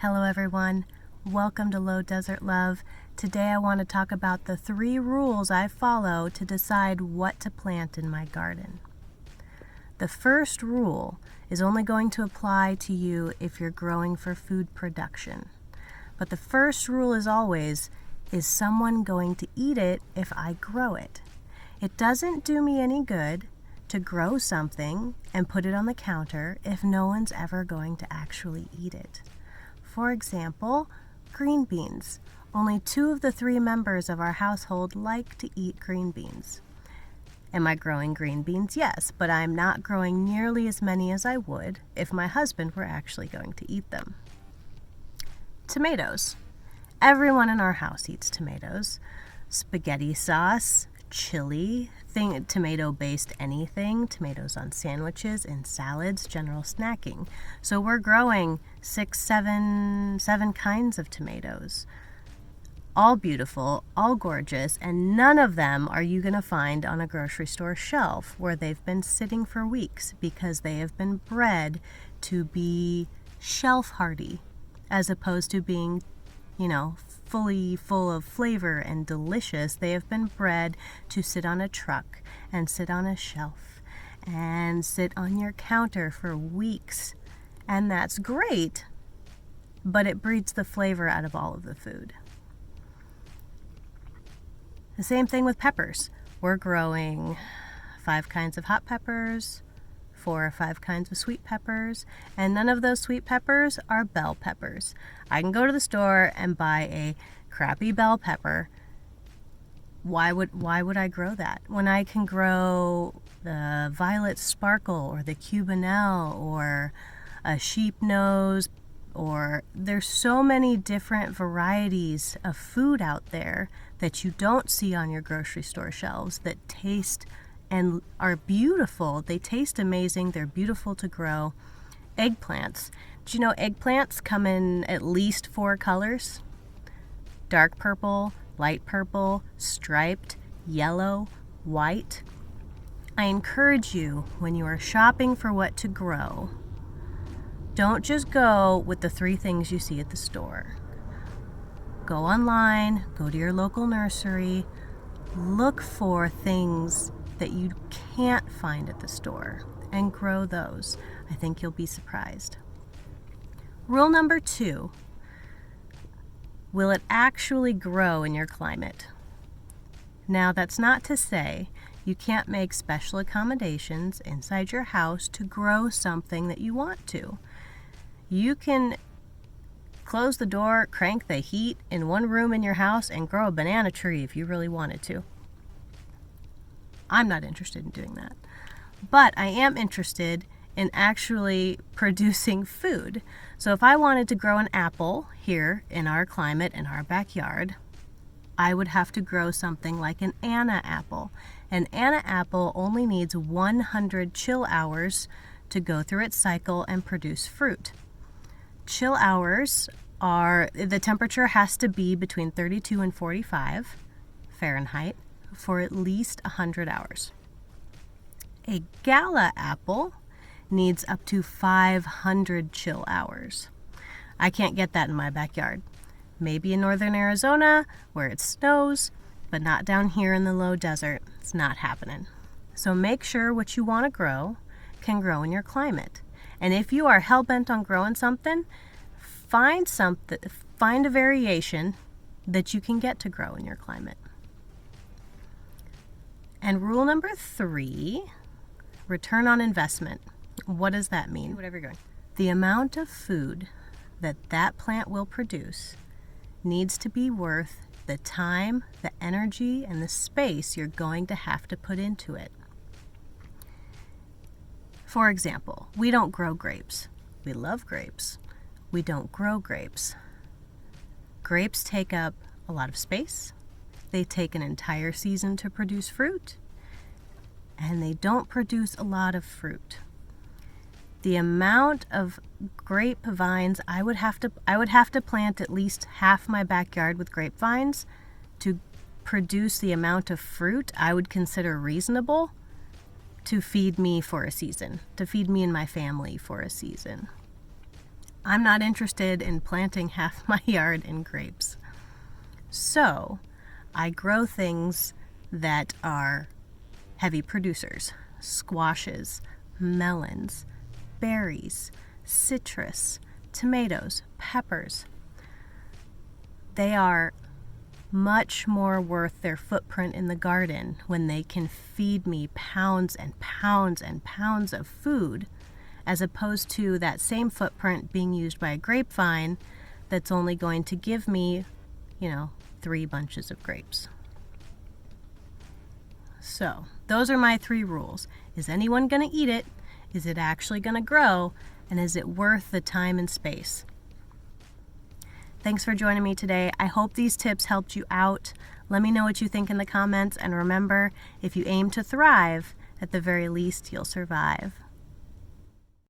Hello everyone, welcome to Low Desert Love. Today I want to talk about the 3 rules I follow to decide what to plant in my garden. The first rule is only going to apply to you if you're growing for food production. But the first rule is always, is someone going to eat it if I grow it? It doesn't do me any good to grow something and put it on the counter if no one's ever going to actually eat it. For example, green beans. Only 2 of the 3 members of our household like to eat green beans. Am I growing green beans? Yes, but I'm not growing nearly as many as I would if my husband were actually going to eat them. Tomatoes. Everyone in our house eats tomatoes. Spaghetti sauce, chili, tomato-based anything, tomatoes on sandwiches, in salads, general snacking. So we're growing 7 kinds of tomatoes. All beautiful, all gorgeous, and none of them are you going to find on a grocery store shelf where they've been sitting for weeks because they have been bred to be shelf hardy as opposed to being, fully full of flavor and delicious. They have been bred to sit on a truck and sit on a shelf and sit on your counter for weeks. And that's great, but it breeds the flavor out of all of the food. The same thing with peppers. We're growing 5 kinds of hot peppers, 4 or 5 kinds of sweet peppers, and none of those sweet peppers are bell peppers. I can go to the store and buy a crappy bell pepper. Why would I grow that when I can grow the violet sparkle or the cubanelle or a sheep nose? Or there's so many different varieties of food out there that you don't see on your grocery store shelves that taste and are beautiful. They taste amazing. They're beautiful to grow. Eggplants. Do you know eggplants come in at least 4 colors? Dark purple, light purple, striped, yellow, white. I encourage you, when you are shopping for what to grow, don't just go with the 3 things you see at the store. Go online, go to your local nursery, look for things that you can't find at the store and grow those. I think you'll be surprised. Rule number 2, will it actually grow in your climate? Now, that's not to say you can't make special accommodations inside your house to grow something that you want to. You can close the door, crank the heat in one room in your house, and grow a banana tree if you really wanted to. I'm not interested in doing that. But I am interested in actually producing food. So if I wanted to grow an apple here in our climate, in our backyard, I would have to grow something like an Anna apple. An Anna apple only needs 100 chill hours to go through its cycle and produce fruit. Chill hours are, the temperature has to be between 32 and 45 Fahrenheit for at least 100 hours. A Gala apple needs up to 500 chill hours. I can't get that in my backyard. Maybe in northern Arizona where it snows, but not down here in the low desert. It's not happening. So make sure what you want to grow can grow in your climate. And if you are hell-bent on growing something, find a variation that you can get to grow in your climate. And rule number 3, return on investment. What does that mean? Whatever you're going. The amount of food that plant will produce needs to be worth the time, the energy, and the space you're going to have to put into it. For example, we don't grow grapes. We love grapes. We don't grow grapes. Grapes take up a lot of space. They take an entire season to produce fruit, and they don't produce a lot of fruit. The amount of grapevines I would have to plant at least half my backyard with grapevines to produce the amount of fruit I would consider reasonable to feed me for a season, to feed me and my family for a season. I'm not interested in planting half my yard in grapes. So I grow things that are heavy producers: squashes, melons, berries, citrus, tomatoes, peppers. They are much more worth their footprint in the garden when they can feed me pounds and pounds and pounds of food, as opposed to that same footprint being used by a grapevine that's only going to give me, 3 bunches of grapes. So, those are my 3 rules. Is anyone going to eat it? Is it actually going to grow? And is it worth the time and space? Thanks for joining me today. I hope these tips helped you out. Let me know what you think in the comments, and remember, if you aim to thrive, at the very least, you'll survive.